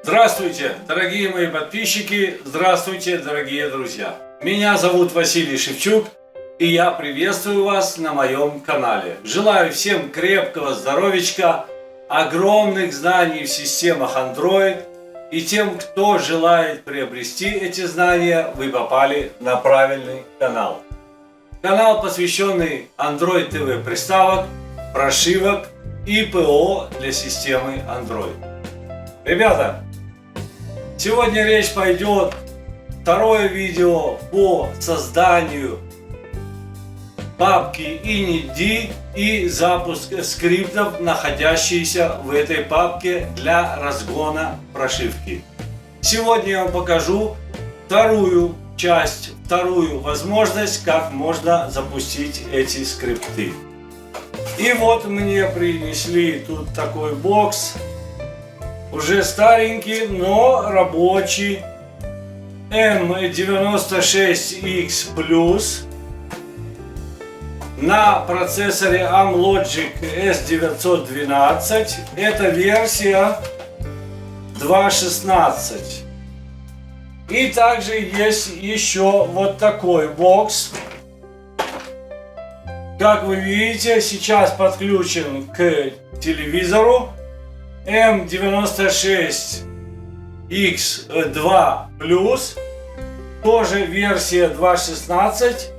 Здравствуйте, дорогие мои подписчики, здравствуйте, дорогие друзья. Меня зовут Василий Шевчук, и я приветствую вас на моем канале. Желаю всем крепкого здоровичка, огромных знаний в системах Android, и тем, кто желает приобрести эти знания, вы попали на правильный канал. Канал, посвященный Android TV приставок, прошивок и ПО для системы Android. Ребята, сегодня речь пойдет второе видео по созданию папки init и запуск скриптов, находящихся в этой папке для разгона прошивки. Сегодня я вам покажу вторую возможность, как можно запустить эти скрипты. И вот мне принесли тут такой бокс, уже старенький, но рабочий, M96X+, на процессоре Amlogic S912, это версия 2.16. И также есть еще вот такой бокс. Как вы видите, сейчас подключен к телевизору M96X2+, тоже версия 2.16.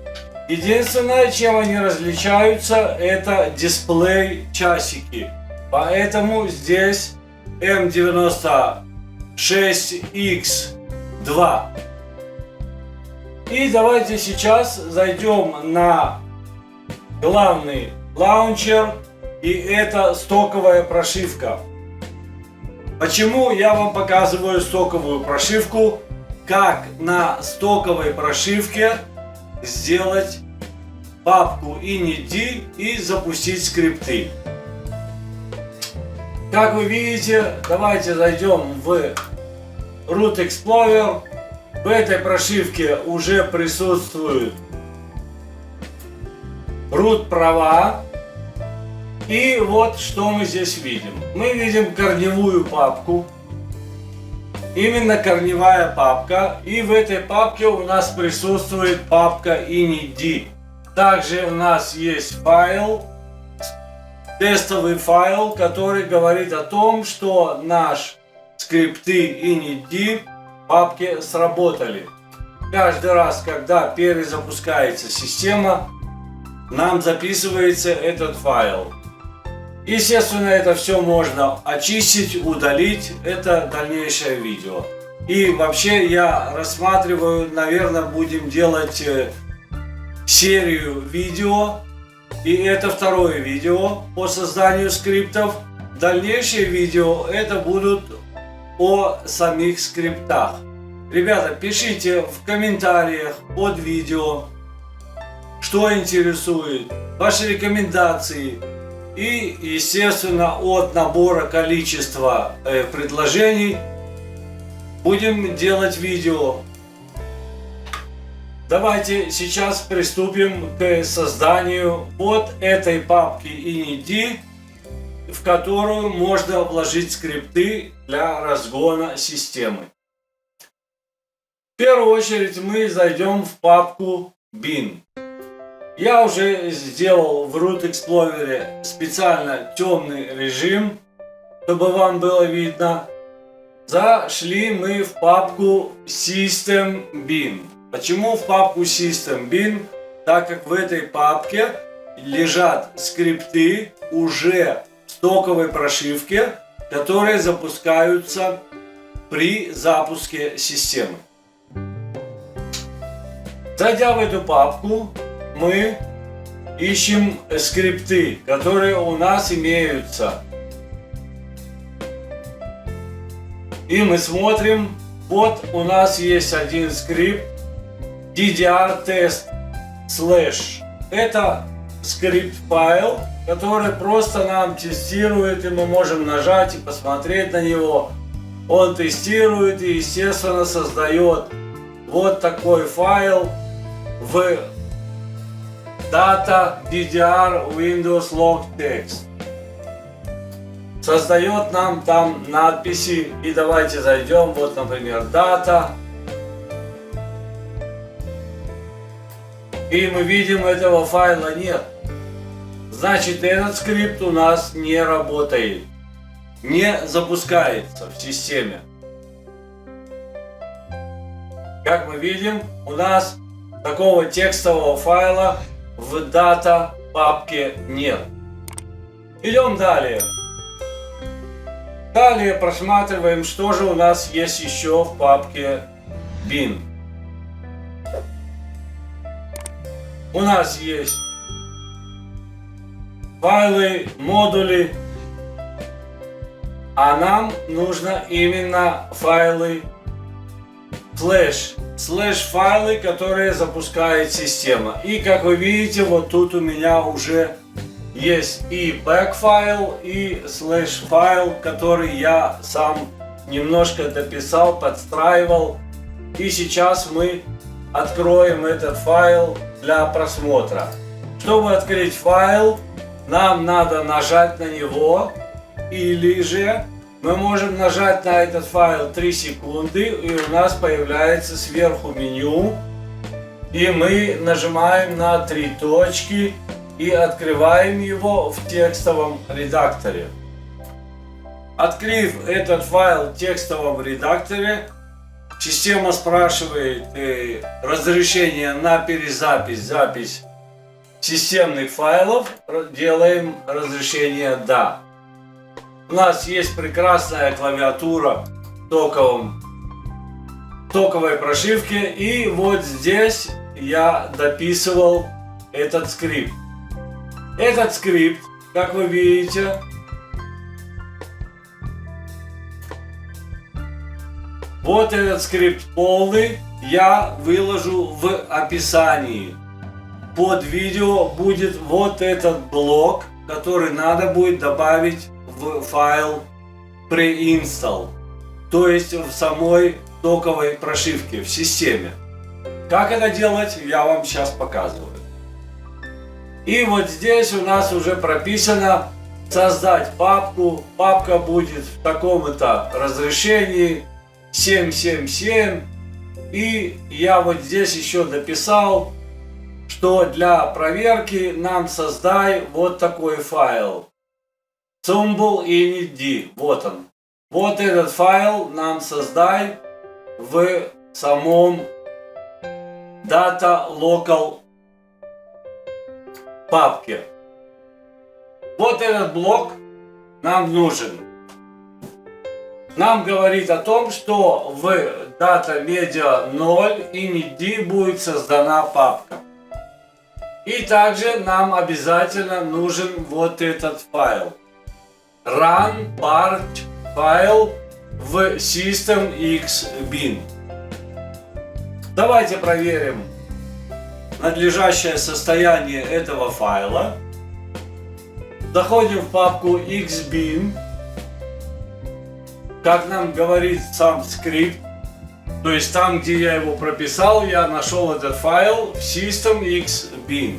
Единственное, чем они различаются, это дисплей часики. Поэтому здесь M96X2. И давайте сейчас зайдем на главный лаунчер, и это стоковая прошивка. Почему я вам показываю стоковую прошивку? Как на стоковой прошивке сделать папку init и запустить скрипты. Как вы видите, давайте зайдем в Root Explorer. В этой прошивке уже присутствуют root права. И вот что мы здесь видим. Мы видим корневую папку. Именно корневая папка. И в этой папке у нас присутствует папка init. Также у нас есть файл, тестовый файл, который говорит о том, что наши скрипты init в папке сработали. Каждый раз, когда перезапускается система, нам записывается этот файл. Естественно, это все можно очистить, удалить. Это дальнейшее видео. И вообще я рассматриваю, наверное, будем делать серию видео. И это второе видео по созданию скриптов. Дальнейшие видео это будут о самих скриптах. Ребята, пишите в комментариях под видео, что интересует, ваши рекомендации. И, естественно, от набора количества предложений будем делать видео. Давайте сейчас приступим к созданию вот этой папки init, в которую можно вложить скрипты для разгона системы. В первую очередь мы зайдем в папку bin. Я уже сделал в Root Explorer специально темный режим, чтобы вам было видно. Зашли мы в папку System Bin. Почему в папку System Bin? Так как в этой папке лежат скрипты уже в стоковой прошивке, которые запускаются при запуске системы. Зайдя в эту папку, мы ищем скрипты, которые у нас имеются. И мы смотрим, вот у нас есть один скрипт ddr-test/. Это скрипт файл, который просто нам тестирует, и мы можем нажать и посмотреть на него. Он тестирует и, естественно, создает вот такой файл в Data DDR Windows Log Text. создает нам там надписи. И давайте зайдем, вот, например, дата. И мы видим, этого файла нет. Значит, этот скрипт у нас не работает, не запускается в системе. Как мы видим, у нас такого текстового файла в дата папке нет. Идем далее. Далее просматриваем, что же у нас есть еще в папке bin. У нас есть файлы, модули, а нам нужно именно файлы слэш файлы, которые запускает система. И как вы видите, вот тут у меня уже есть и back файл, и слэш файл, который я сам немножко дописал, подстраивал. И сейчас мы откроем этот файл для просмотра. Чтобы открыть файл, нам надо нажать на него, или же мы можем нажать на этот файл 3 секунды, и у нас появляется сверху меню, и мы нажимаем на 3 точки и открываем его в текстовом редакторе. Открыв этот файл в текстовом редакторе, система спрашивает разрешение на запись системных файлов. Делаем разрешение «Да». У нас есть прекрасная клавиатура в токовой прошивке, и вот здесь я дописывал этот скрипт. Этот скрипт, как вы видите, вот этот скрипт полный я выложу в описании. Под видео будет вот этот блок, который надо будет добавить в файл pre-install, то есть в самой токовой прошивке в системе. Как это делать, я вам сейчас показываю. И вот здесь у нас уже прописано создать папку. Папка будет в таком-то разрешении 777. И я вот здесь еще дописал, что для проверки нам создай вот такой файл. Symbol init. Вот он. Вот этот файл нам создай в самом data local папке. Вот этот блок нам нужен. Нам говорит о том, что в data media 0 init будет создана папка. И также нам обязательно нужен вот этот файл. Run part файл в systemx-bin. Давайте проверим надлежащее состояние этого файла. Заходим в папку xbin. Как нам говорит сам скрипт, то есть там, где я его прописал, я нашел этот файл в systemx-bin.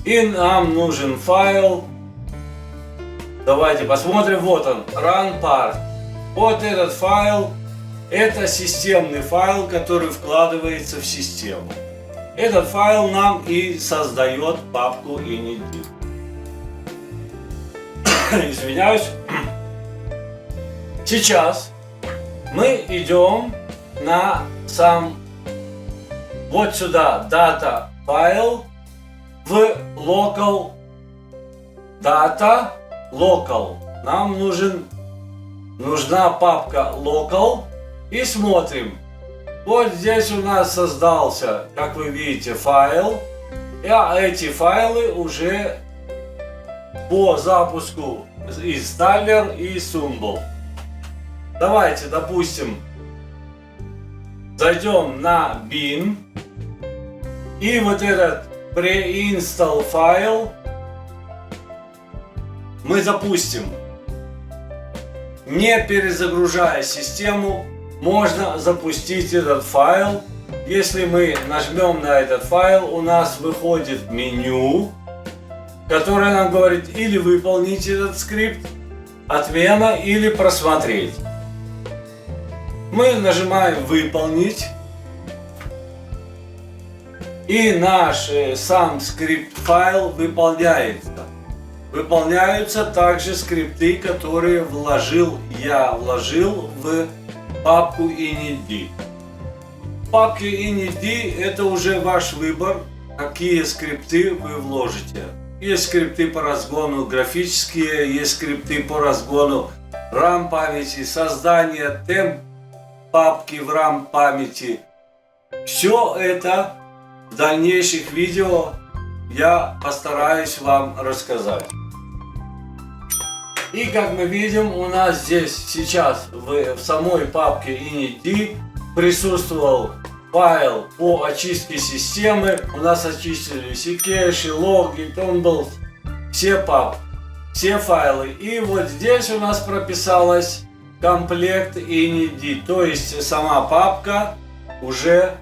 И нам нужен файл. Давайте посмотрим. Вот он, run part. Вот этот файл. Это системный файл, который вкладывается в систему. Этот файл нам и создает папку init. Извиняюсь. Сейчас мы идем на сам вот сюда data файл в local data local. Нам нужна папка local, и смотрим. Вот здесь у нас создался, как вы видите, файл. И эти файлы уже по запуску installer и symbol. Давайте, допустим, зайдем на bin, и вот этот pre-install файл мы запустим. Не перезагружая систему, можно запустить этот файл. Если мы нажмем на этот файл, у нас выходит меню, которое нам говорит или выполнить этот скрипт, отмена или просмотреть. Мы нажимаем «Выполнить». И наш сам скрипт-файл выполняется. Выполняются также скрипты, которые я вложил в папку init. В папке init это уже ваш выбор, какие скрипты вы вложите. Есть скрипты по разгону графические, есть скрипты по разгону RAM памяти, создание темп папки в RAM памяти. Все это в дальнейших видео я постараюсь вам рассказать. И как мы видим, у нас здесь сейчас в самой папке init присутствовал файл по очистке системы. У нас очистились и кэш, и лог, и Tumblr, все папки, все файлы. И вот здесь у нас прописалась комплект init, то есть сама папка уже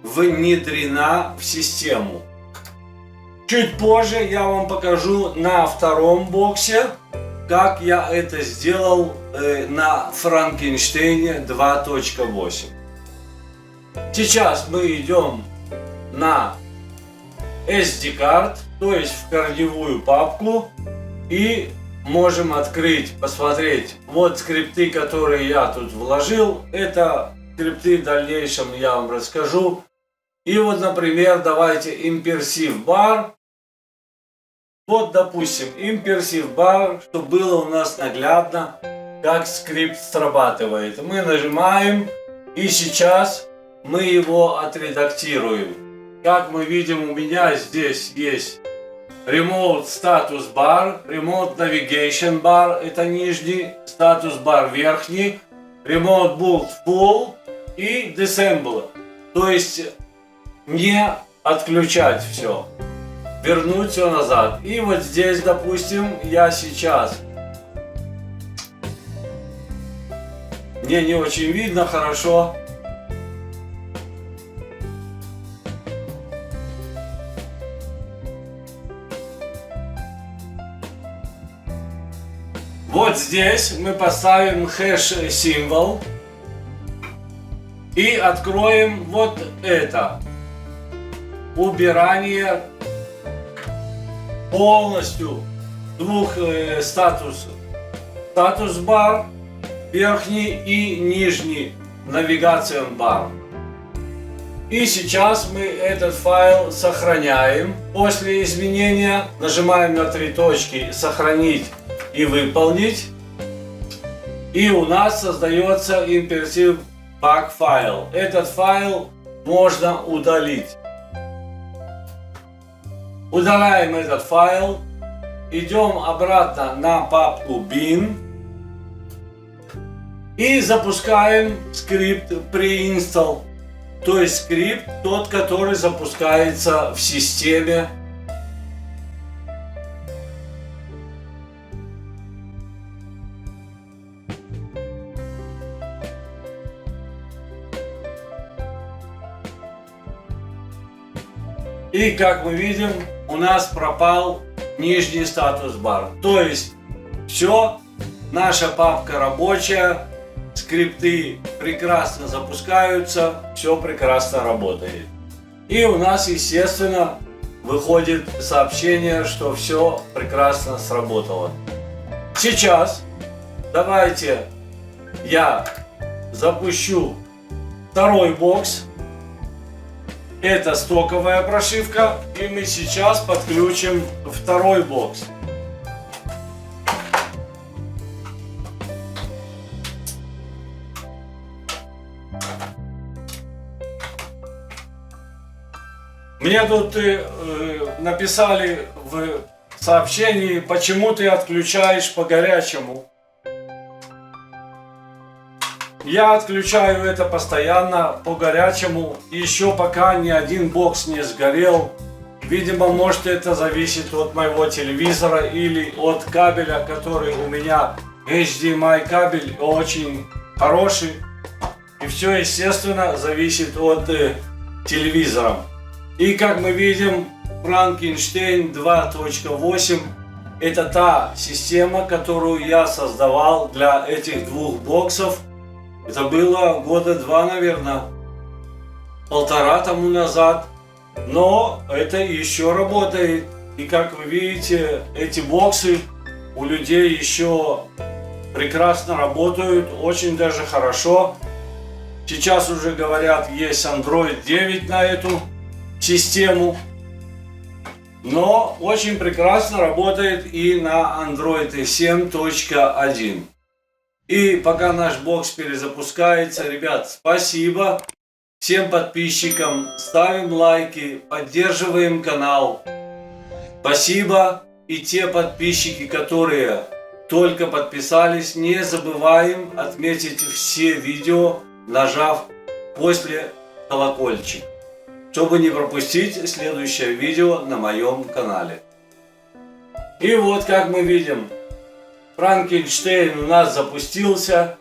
внедрена в систему. Чуть позже я вам покажу на втором боксе, как я это сделал на Frankenstein 2.8. Сейчас мы идем на SD-card, то есть в корневую папку, и можем открыть, посмотреть. Вот скрипты, которые я тут вложил. Это скрипты в дальнейшем я вам расскажу. И вот, например, давайте Impersive Bar. Вот, допустим, Impersive Bar, чтобы было у нас наглядно, как скрипт срабатывает. Мы нажимаем, и сейчас мы его отредактируем. Как мы видим, у меня здесь есть Remote Status Bar, Remote Navigation Bar, это нижний, Status Bar верхний, Remote Boot Full и Disable. То есть не отключать все, вернуть все назад. И вот здесь, допустим, я сейчас, мне не очень видно хорошо. Вот здесь мы поставим хэш-символ и откроем вот это. Убирание полностью двух статус бар, верхний и нижний навигацион бар. И сейчас мы этот файл сохраняем. После изменения нажимаем на три точки «Сохранить» и «Выполнить». И у нас создается Impersive Pack файл. Этот файл можно удалить. Удаляем этот файл. Идем обратно на папку bin. И запускаем скрипт pre-install. То есть скрипт тот, который запускается в системе. И как мы видим, у нас пропал нижний статус бар. То есть все, наша папка рабочая, скрипты прекрасно запускаются, все прекрасно работает. И у нас, естественно, выходит сообщение, что все прекрасно сработало. Сейчас давайте я запущу второй бокс. Это стоковая прошивка, и мы сейчас подключим второй бокс. Мне тут написали в сообщении, почему ты отключаешь по горячему. Я отключаю это постоянно по горячему, еще пока ни один бокс не сгорел. Видимо, может, это зависит от моего телевизора или от кабеля, который у меня HDMI кабель очень хороший. И все, естественно, зависит от телевизора. И как мы видим, Frankenstein 2.8 Это та система, которую я создавал для этих двух боксов. Это было года 2, наверное, 1,5 тому назад. Но это еще работает. И как вы видите, эти боксы у людей еще прекрасно работают, очень даже хорошо. Сейчас уже говорят, есть Android 9 на эту систему. Но очень прекрасно работает и на Android 7.1. И пока наш бокс перезапускается, ребят, спасибо всем подписчикам. Ставим лайки, поддерживаем канал. Спасибо и те подписчики, которые только подписались. Не забываем отметить все видео, нажав после колокольчик, чтобы не пропустить следующее видео на моем канале. И вот как мы видим, Франкенштейн у нас запустился.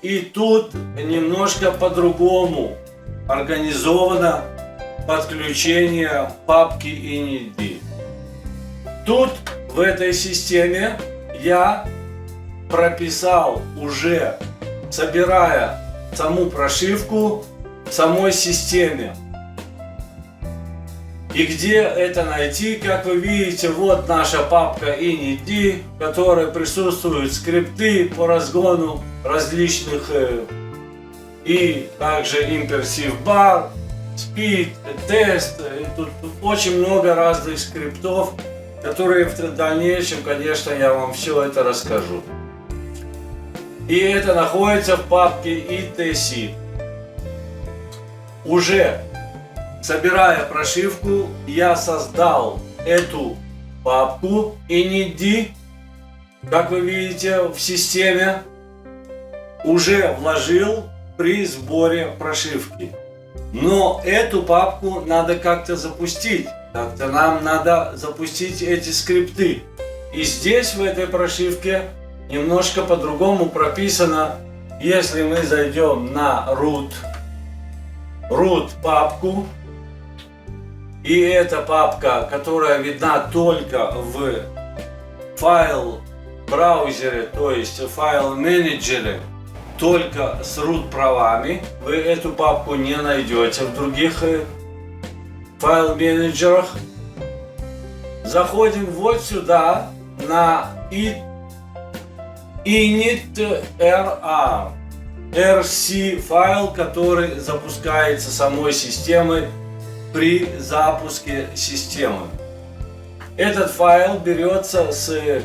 И тут немножко по-другому организовано подключение папки init. Тут в этой системе я прописал уже, собирая саму прошивку в самой системе. И где это найти? Как вы видите, вот наша папка init, в которой присутствуют скрипты по разгону различных и также immersive bar, speed, тест. Тут очень много разных скриптов, которые в дальнейшем, конечно, я вам все это расскажу. И это находится в папке etc. Уже собирая прошивку, я создал эту папку init, как вы видите, в системе. Уже вложил при сборе прошивки. Но эту папку надо как-то запустить. Как-то нам надо запустить эти скрипты. И здесь, в этой прошивке, немножко по-другому прописано. Если мы зайдем на root папку, и эта папка, которая видна только в файл браузере, то есть в файл менеджере, только с root правами, вы эту папку не найдете в других файл менеджерах. Заходим вот сюда на init.rr rc файл, который запускается самой системой при запуске системы. Этот файл берется с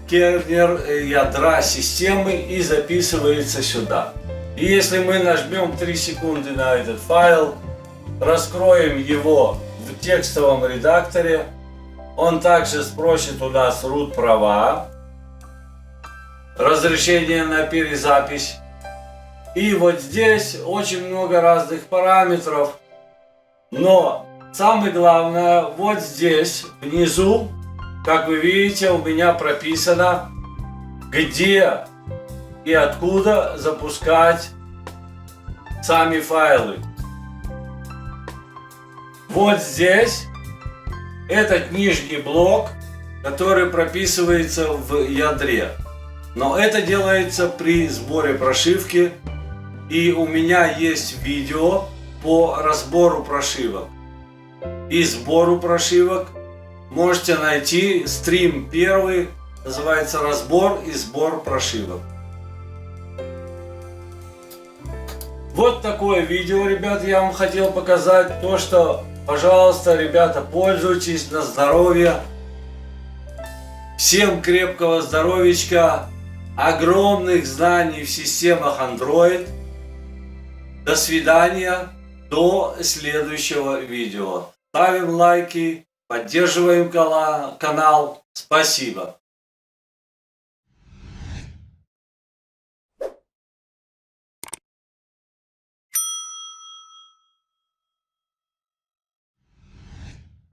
кернер ядра системы и записывается сюда. И если мы нажмем 3 секунды на этот файл, раскроем его в текстовом редакторе, он также спросит у нас root права, разрешение на перезапись. И вот здесь очень много разных параметров. Но самое главное, вот здесь внизу, как вы видите, у меня прописано, где и откуда запускать сами файлы. Вот здесь этот нижний блок, который прописывается в ядре. Но это делается при сборе прошивки. И у меня есть видео по разбору прошивок и сбору прошивок. Можете найти стрим первый, называется «Разбор и сбор прошивок». Вот такое видео, ребят, я вам хотел показать. То, что, пожалуйста, ребята, пользуйтесь на здоровье. Всем крепкого здоровичка, огромных знаний в системах Android. До свидания, до следующего видео. Ставим лайки, поддерживаем канал. Спасибо.